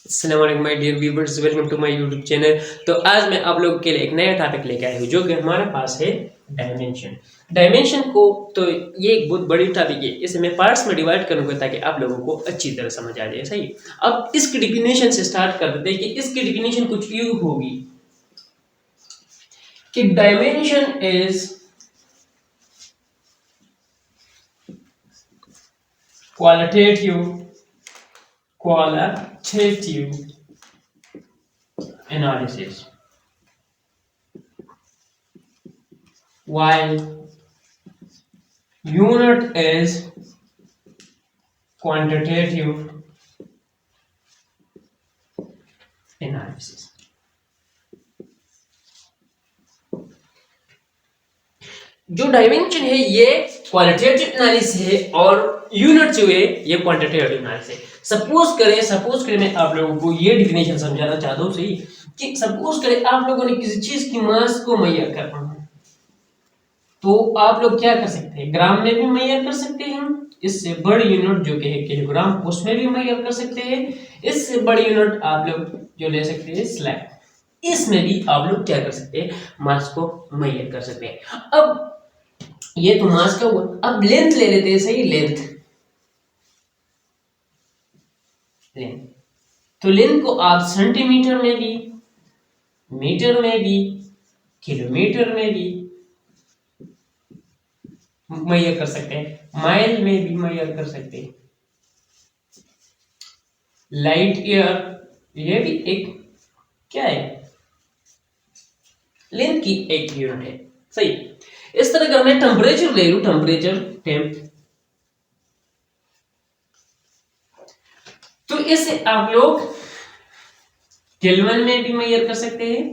अस्सलाम वालेकुम my dear viewers, welcome to my YouTube channel. तो आज मैं आप लोगों के लिए एक नया टॉपिक लेके आया हूँ जो कि हमारे पास है डायमेंशन। डायमेंशन को तो ये एक बहुत बड़ी टॉपिक है, इसे मैं पार्ट्स में डिवाइड करूंगा ताकि आप लोगों को अच्छी तरह समझ आ जाए। सही, अब इसकी डिफिनेशन से स्टार्ट कर देते हैं कि इसकी डिफिनेशन कुछ यूं होगी कि dimension is qualitative analysis, while unit is quantitative analysis। जो डायमेंशन है ये क्वालिटेटिव एनालिसिस है और यूनिट जो है ये क्वांटिटेटिव एनालिसिस है। सपोज करें मैं आप लोगों को ये डिफिनेशन समझाना चाहता हूँ। सही, कि सपोज करें आप लोगों ने किसी चीज की मास को मेजर करना है, तो आप लोग क्या कर सकते हैं, ग्राम में भी मेजर कर सकते हैं, इससे बड़ी यूनिट जो कि है किलोग्राम उसमें भी मेजर कर सकते हैं, इससे बड़ी यूनिट आप लोग जो ले सकते हैं स्लैब, इसमें भी आप लोग क्या कर सकते हैं, मास को मेजर कर सकते हैं। अब ये तो मास का हुआ, अब लेंथ ले लेते हैं। सही, लेंथ लेंथ तो लेंथ को आप सेंटीमीटर में भी, मीटर में भी, किलोमीटर में भी मेजर कर सकते हैं, माइल में भी मेजर कर सकते हैं, लाइट ईयर ये भी एक क्या है, लेंथ की एक यूनिट है। सही, इस तरह अगर मैं टेम्परेचर ले लूं, टेम्परेचर टेम्प, तो इसे आप लोग केल्विन में भी मेजर कर सकते हैं,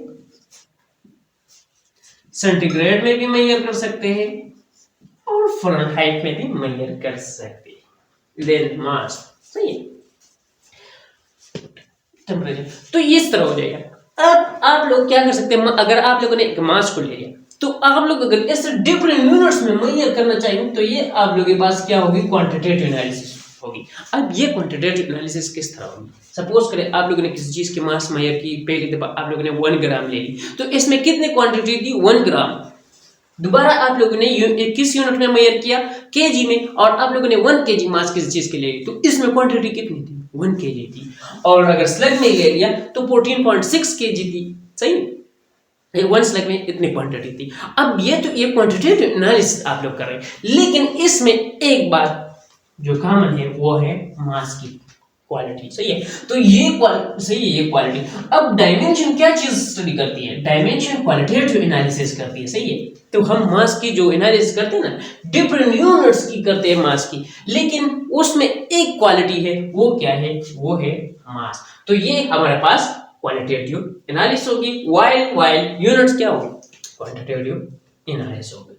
सेंटीग्रेड में भी मेजर कर सकते हैं और फ़ारेनहाइट में भी मेजर कर सकते हैं। लेंथ, मास, सही है, टेम्परेचर, तो इस तरह हो जाएगा। अब आप लोग क्या कर सकते हैं, अगर आप लोगों ने एक मास को ले लिया तो आप लोग अगर इसे डिफरेंट यूनिट्स में मेजर करना चाहेंगे तो ये आप लोगों के पास क्या होगी, क्वांटिटेटिव एनालिसिस होगी। अब ये क्वांटिटेटिव एनालिसिस किस तरह होगी, सपोज करें आप लोगों ने किसी चीज की मास मेजर की, पहली दफा आप लोगों ने 1 ग्राम ले ली, तो इसमें कितनी क्वांटिटी थी, 1 ग्राम। दोबारा आप लोगों ने किस यूनिट में मेजर किया, केजी में, और आप लोगों ने 1 केजी मास किसी चीज के ले ली, तो इसमें क्वांटिटी कितनी थी, 1 केजी थी। और अगर स्लग में ले लिया तो 14.6 केजी थी। सही, 1 स्लग में इतनी क्वांटिटी थी। अब ये तो ये क्वांटिटेटिव एनालिसिस आप लोग कर रहे हैं, लेकिन इसमें एक बात जो कॉमन है वो है मास की क्वालिटी। सही है, तो सही है, ये क्वालिटी। अब डायमेंशन क्या चीज स्टडी करती है, डायमेंशन क्वालिटेटिव एनालिसिस करती है। सही है, तो हम मास की जो एनालिसिस करते हैं ना, डिफरेंट यूनिट्स की करते हैं मास की, लेकिन उसमें एक क्वालिटी है, वो क्या है, वो है मास। तो ये हमारे पास क्वालिटेटिव एनालिसिस होगी, वाइल यूनिट्स क्या होगी, क्वांटिटेटिव एनालिसिस होगी।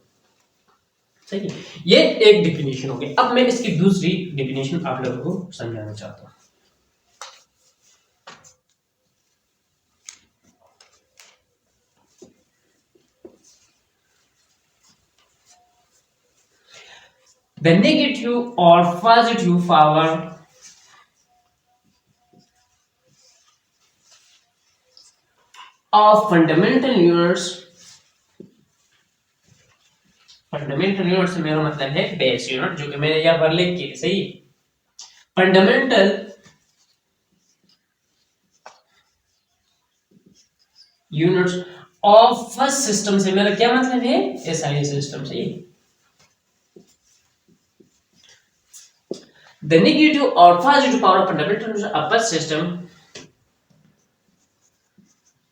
सही है, ये एक डिफिनेशन हो गई। अब मैं इसकी दूसरी डिफिनेशन आप लोगों को समझाना चाहता हूं। The negative or positive power of fundamental unit से मेरा मतलब है बेस यूनिट, जो कि मैंने यहां पर लिख के, सही, fundamental units of first system से मेरा क्या मतलब है, एसआई सिस्टम। सही, the negative or positive power of fundamental units of a system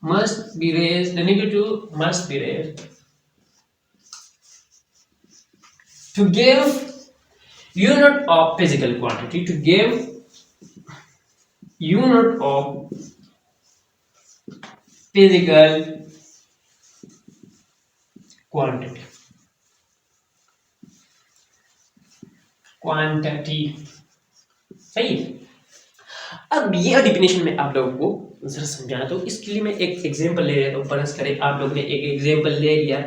must be raised, the negative must be raised to give unit of physical quantity, to give unit of physical quantity। सही है, अब ये definition में आप लोगों को जरा समझाना, तो इसके लिए मैं एक एग्जांपल ले लेता हूं। फर्ज करें आप लोगों ने एक एग्जांपल ले लिया,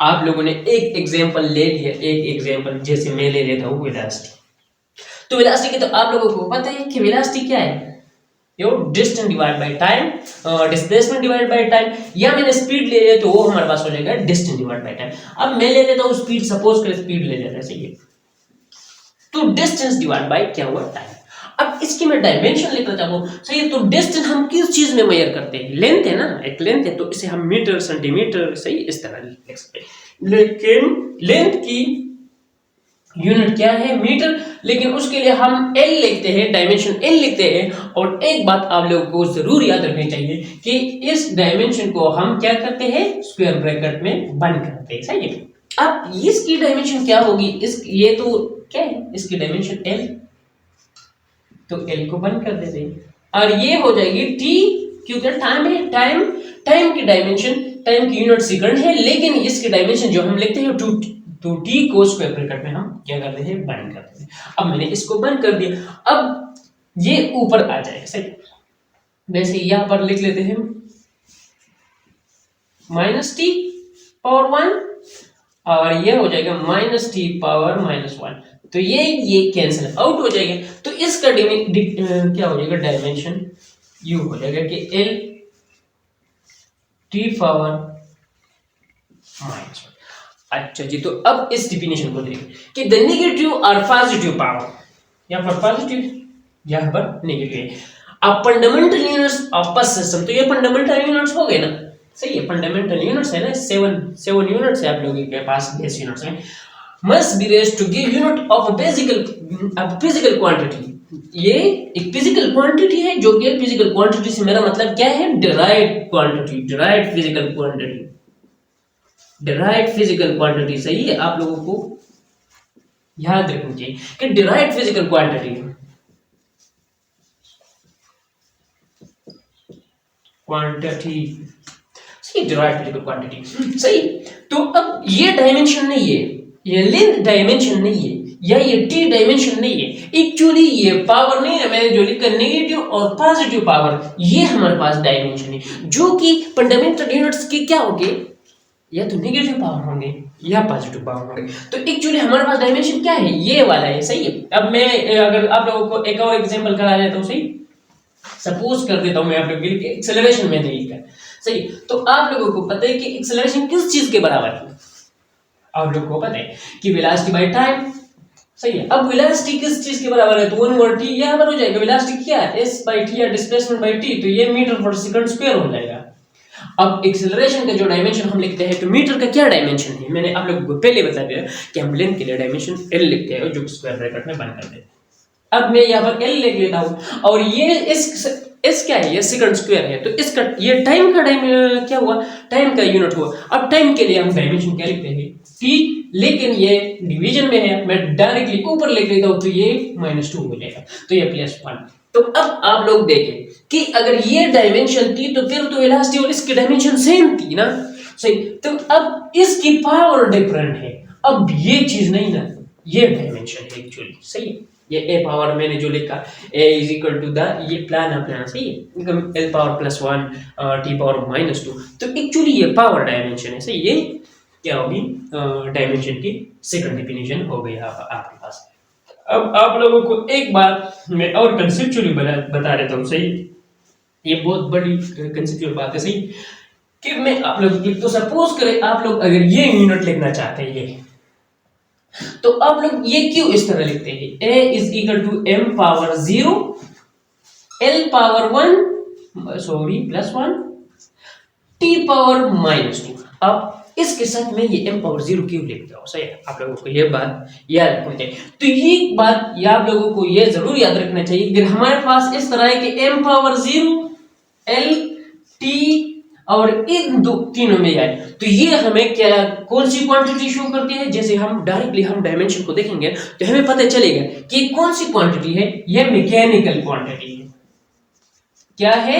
आप लोगों ने एक एग्जांपल ले लिया, एक एग्जांपल जैसे मैं ले लेता हूं वेलोसिटी। तो वेलोसिटी के तो आप लोगों को पता है कि वेलोसिटी क्या है, यो distance divide by time, displacement divide by time, या मैंने स्पीड ले लिया तो वो हमारे पास हो जाएगा डिस्टेंस डिवाइड बाय टाइम। अब मैं ले लेता हूँ स्पीड, सपोज करें स्पीड ले लेते हैं, सही है, तो डिस्टेंस डिवाइड बाय क्या हुआ, टाइम। अब इसकी मैं डायमेंशन लिखना चाहता हूँ, सही है, तो डिस्टेंस हम किस चीज में मेजर करते हैं, लेंथ है ना, एक लेंथ है, तो इसे हम मीटर सेंटीमीटर सही इस तरह लिख सकते हैं। लेकिन लेंथ की यूनिट क्या है, मीटर, लेकिन उसके लिए हम एल लिखते हैं, डायमेंशन एल लिखते हैं। और एक बात आप लोगों को जरूर याद रखनी चाहिए कि इस डायमेंशन को हम क्या करते हैं, स्क्वायर ब्रैकेट में बंद करते हैं, सही है। अब इसकी डायमेंशन क्या होगी, इस ये तो क्या है, इसकी डायमेंशन एल, तो एल को बंद कर देते हैं और ये हो जाएगी टी, क्योंकि टाइम है, टाइम की डायमेंशन, टाइम की यूनिट सेकंड है, लेकिन इसकी डायमेंशन जो हम लिखते हैं तो टी को स्क्वायर ब्रैकेट में हम क्या करते हैं, बंद करते हैं। अब मैंने इसको बंद कर दिया, अब ये ऊपर आ जाएगा, सही। वैसे यहां पर लिख लेते हैं माइनस टी पावर 1 और ये हो जाएगा माइनस टी पावर -1, तो ये कैंसिल आउट हो जाएगा। तो इसका क्या हो जाएगा, डायमेंशन यू हो जाएगा कि एल टी पावर -1। अच्छा जी, तो अब इस डिफिनेशन को देखिए कि द नेगेटिव और पॉजिटिव पावर, यहाँ पर पॉजिटिव, यहाँ पर नेगेटिव है, अब फंडामेंटल यूनिट्स ऑफ बस सिस्टम, तो ये फंडामेंटल यूनिट्स हो गए ना, सही है, फंडामेंटल यूनिट्स है ना, 7 यूनिट्स है आप लोगों के पास, बेस यूनिट्स हैं, must be raised to give unit of a physical quantity। ये एक फिजिकल क्वांटिटी है, जो कि फिजिकल क्वांटिटी से मेरा मतलब क्या है, derived quantity, derived physical quantity, derived physical quantity, सही है। आप लोगों को याद रखनी चाहिए कि डिराइव्ड फिजिकल क्वांटिटी सही, डिराइव्ड फिजिकल क्वांटिटी, सही। तो अब ये डायमेंशन नहीं है, ये लेंथ डायमेंशन नहीं है, या ये टी डायमेंशन नहीं है, एक्चुअली ये पावर नहीं है, मैंने जो लिखा नेगेटिव और पॉजिटिव पावर, ये हमारे पास डायमेंशन है, जो कि फंडामेंटल यूनिट्स के क्या होंगे, या तो नेगेटिव पावर होंगे या पॉजिटिव पावर होंगे। तो एक्चुअली हमारे पास डायमेंशन क्या है, ये वाला है, सही है। अब मैं अगर आप लोगों को एक और एग्जांपल करा देता हूँ, सही, सपोज कर देता हूँ मैं आप लोगों के लिए एक्सेलरेशन में देखकर, सही। तो आप लोगों को पता है कि एक्सेलरेशन किस चीज के बराबर है, आप लोगों को पता है कि वेलोसिटी बाय टाइम, सही है। अब वेलोसिटी किस चीज के बराबर है, तो 1/t यहाँ पर हो जाएगा, वेलोसिटी क्या है, s by t या डिस्प्लेसमेंट बाय t, तो ये मीटर पर सेकंड स्क्वायर हो जाएगा। अब एक्सेलरेशन का जो डायमेंशन हम लिखते हैं, तो मीटर का क्या डायमेंशन है, मैंने आप लोगों को पहले बता दिया कि हम लेंथ के लिए डायमेंशन l लिखते हैं, जो स्क्वायर ब्रैकेट में बंद कर देते हैं। अब मैं यहाँ पर l लिख लेता हूँ, और ये इस क्या है, ये सेकंड स्क्वायर है, तो इसका ये टाइम का क्या हुआ, टाइम का यूनिट हुआ। अब टाइम के लिए हम डायमेंशन क्या लिखते हैं, t, लेकिन ये डिवीजन में है, मैं डायरेक्टली ऊपर लिख लेता हूँ, तो ये -2 हो जाएगा, तो ये +1। तो अब आप लोग देखें कि अगर ये डायमेंशन थी, तो फिर तो वेलोसिटी और इसकी डायमेंशन सेम थी ना, सही। तो अब इसकी पावर डिफरेंट है, अब ये चीज नहीं ना, ये डायमेंशन है एक्चुअली, सही है। ये a पावर मैंने जो लिखा a is equal to the, ये प्लान अपना, सही है, l पावर +1 t पावर -2, तो एक्चुअली ये पावर डायमेंशन है, सही। ये क्या होगी, डायमेंशन की सेकंड डिफिनेशन हो गई आपके पास। अब आप लोगों को एक बात मैं और कंसेप्चुअली बता देता हूँ, सही, ये बहुत बड़ी कंसेप्चुअल बात है, सही, कि मैं आप लोगों की, तो सपोज करें आप लोग अगर ये यूनिट लिखना चाहते हैं, ये, तो आप लोग ये क्यों इस तरह लिखते हैं, a is equal to m power 0 l power 1 +1 t power -2। अब इसके साथ में ये m पावर 0 क्यों लिखता हूं, सही है। आप लोगों को ये बात याद रखनी चाहिए। तो ये बात आप लोगों को ये जरूर याद रखना चाहिए, अगर हमारे पास इस तरह है कि m पावर 0 l t और इन तीनों में आए, तो ये हमें क्या, कौन सी क्वांटिटी शो करती है। जैसे हम डायरेक्टली हम डायमेंशन को देखेंगे तो हमें पता चलेगा कि कौन सी क्वांटिटी है, ये मैकेनिकल क्वांटिटी है। क्या है,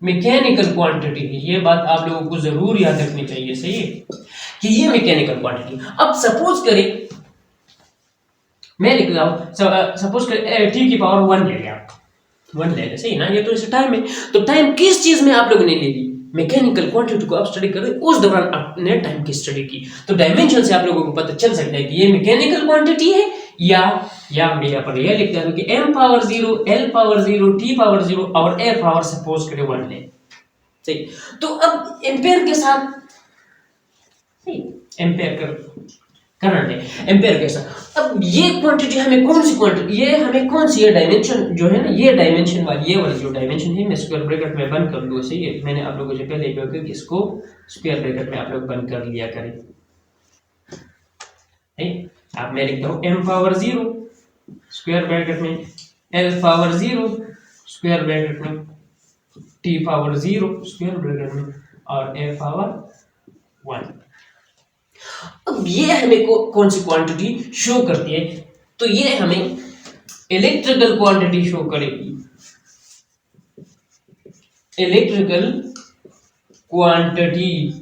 मैकेनिकल क्वांटिटी है। ये बात आप लोगों को जरूर याद रखनी चाहिए, सही है, कि ये मैकेनिकल क्वांटिटी। अब सपोज करें मैं लिख रहा हूं, सपोज करें t की पावर 1 ले लिया, 1 ले ले, सही ना, ये तो इसे टाइम है। तो टाइम किस चीज में आप लोगों ने ले ली, मैकेनिकल क्वांटिटी को आप स्टडी कर रहे, उस दौरान आपने टाइम की स्टडी की, तो डायमेंशन से आप लोगों को पता चल सकता है कि ये मैकेनिकल क्वांटिटी है या मैं यहाँ पर यह लिखता हूँ कि m power 0 l power 0 t power 0 और a पावर सपोज करें 1 ले। सही, तो अब एम्पेयर के साथ एम्पेयर करंट है एम्पेयर के साथ। अब ये क्वांटिटी हमें कौन सी क्वांटिटी, ये हमें कौन सी, ये डायमेंशन जो है ना, ये डायमेंशन वाली, ये वाली जो डायमेंशन है, मैं स्क्वायर ब्रैकेट में बंद कर दूँ। सही है, मैंने आप लोगों से पहले ही कहा कि इसको स्क्वायर ब्रैकेट में आप लोग बंद कर लिया करें। अब मैं लिखता हूँ m पावर 0 स्क्वायर ब्रैकेट में, l पावर 0 स्क्वायर ब्रैकेट में, t पावर 0 स्क्वायर ब्रैकेट में और a पावर 1। अब ये हमें कौन सी क्वांटिटी शो करती है, तो ये हमें इलेक्ट्रिकल क्वांटिटी शो करेगी। इलेक्ट्रिकल क्वांटिटी,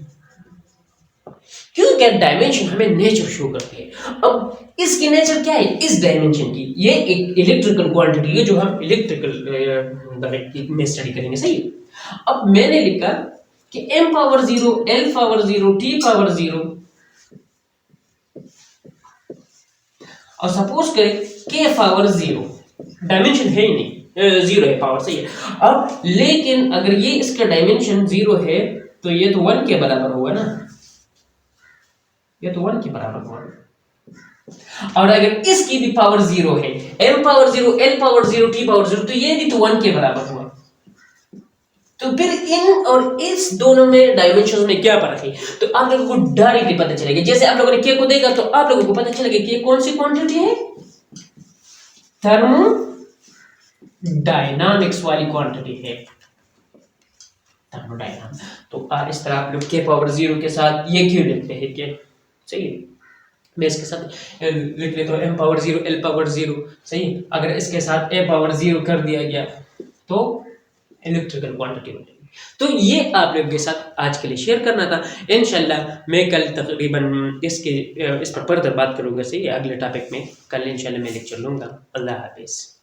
क्योंकि डायमेंशन हमें नेचर शो करती है। अब इसकी नेचर क्या है, इस डायमेंशन की, ये एक इलेक्ट्रिकल क्वांटिटी है जो हम इलेक्ट्रिकल में स्टडी करेंगे। सही है, अब मैंने लिखा कि m power 0 l power 0 t power 0 और सपोज करें k पावर 0, डायमेंशन है ही नहीं, 0 है पावर। सही है, अब लेकिन अगर ये इसका डायमेंशन 0 है तो ये तो 1 के बराबर होगा ना, ये तो 1 के बराबर होगा। और अगर इसकी भी पावर 0 है, m power 0 l power 0 t power 0, तो ये भी तो 1 के बराबर हुआ। तो फिर इन और इस दोनों में डायमेंशन में क्या फर्क है, तो आप लोगों को डायरेक्टली पता चलेगा। जैसे आप लोगों ने के को देखा तो आप लोगों को पता चलेगा कि कौन सी क्वांटिटी है, थर्मोडायनामिक्स वाली क्वांटिटी है, थर्मोडायनामिक्स। तो इस तरह आप लोग के पावर 0 के साथ ये क्यों लिखते हैं कि, सही है, मैं इसके साथ लिख लेता हूँ m पावर 0 l पावर 0। सही, अगर इसके साथ a पावर 0 कर दिया गया तो इलेक्ट्रिकल क्वांटिटी बनेगी। तो ये आप लोगों के साथ आज के लिए शेयर करना था। इंशाल्लाह मैं कल तकरीबन इस पर फर्दर बात करूंगा। सही है, अगले टॉपिक में कल इंशाल्लाह मैं लेक्चर लूंगा। अल्लाह हाफिज़।